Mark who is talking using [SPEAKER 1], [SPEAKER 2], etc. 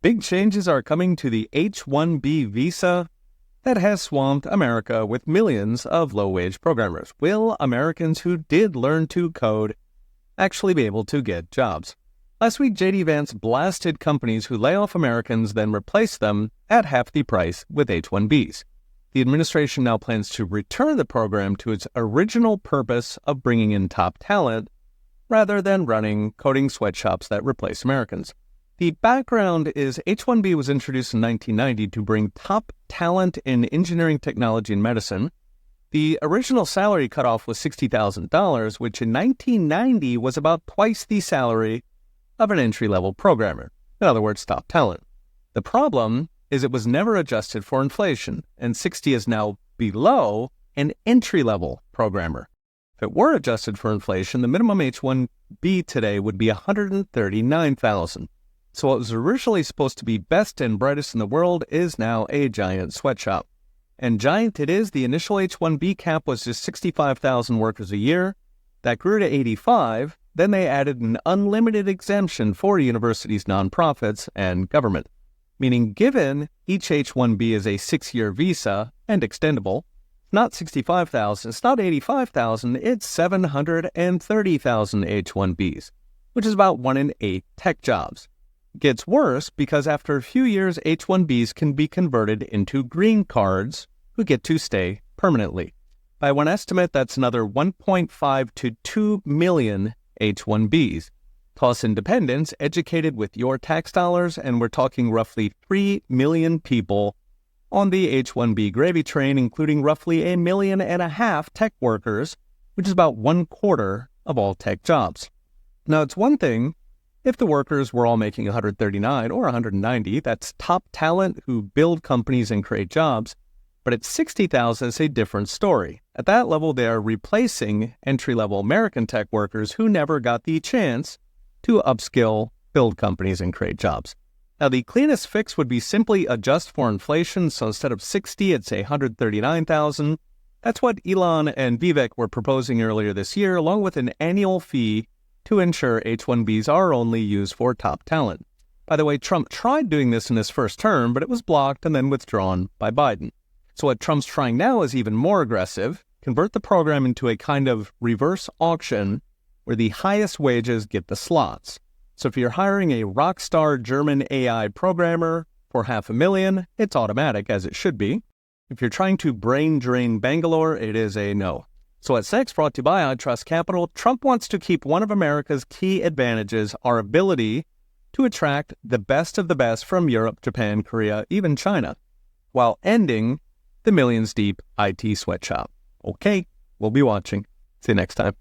[SPEAKER 1] Big changes are coming to the H1-B visa that has swamped America with millions of low-wage programmers. Will Americans who did learn to code actually be able to get jobs? Last week, J.D. Vance blasted companies who lay off Americans, then replace them at half the price with H1Bs. The administration now plans to return the program to its original purpose of bringing in top talent, rather than running coding sweatshops that replace Americans. The background is H1B was introduced in 1990 to bring top talent in engineering, technology, and medicine. The original salary cutoff was $60,000, which in 1990 was about twice the salary of an entry-level programmer. In other words, top talent. The problem is it was never adjusted for inflation, and 60 is now below an entry-level programmer. If it were adjusted for inflation, the minimum H1B today would be $139,000. So what was originally supposed to be best and brightest in the world is now a giant sweatshop. And giant it is. The initial H1B cap was just 65,000 workers a year. That grew to 85. Then they added an unlimited exemption for universities, nonprofits, and government. Meaning given each H1B is a 6-year visa and extendable, not 65,000, it's not 85,000, it's 730,000 H1Bs, which is about 1 in 8 tech jobs. It gets worse because after a few years, H1Bs can be converted into green cards who get to stay permanently. By one estimate, that's another 1.5 to 2 million H1Bs. Plus independents educated with your tax dollars, and we're talking roughly 3 million people on the H1B gravy train, including roughly 1.5 million tech workers, which is about 1/4 of all tech jobs. Now, it's one thing if the workers were all making 139 or 190, that's top talent who build companies and create jobs, but at 60,000, it's a different story. At that level, they are replacing entry-level American tech workers who never got the chance to upskill, build companies, and create jobs. Now, the cleanest fix would be simply adjust for inflation, so instead of 60, it's 139,000. That's what Elon and Vivek were proposing earlier this year, along with an annual fee to ensure H1Bs are only used for top talent. By the way, Trump tried doing this in his first term, but it was blocked and then withdrawn by Biden. So what Trump's trying now is even more aggressive, convert the program into a kind of reverse auction where the highest wages get the slots. So if you're hiring a rock star German AI programmer for $500,000, it's automatic, as it should be. If you're trying to brain drain Bangalore, it is a no. So what's next, brought to you by I Trust Capital. Trump wants to keep one of America's key advantages, our ability to attract the best of the best from Europe, Japan, Korea, even China, while ending the millions-deep IT sweatshop. Okay, we'll be watching. See you next time.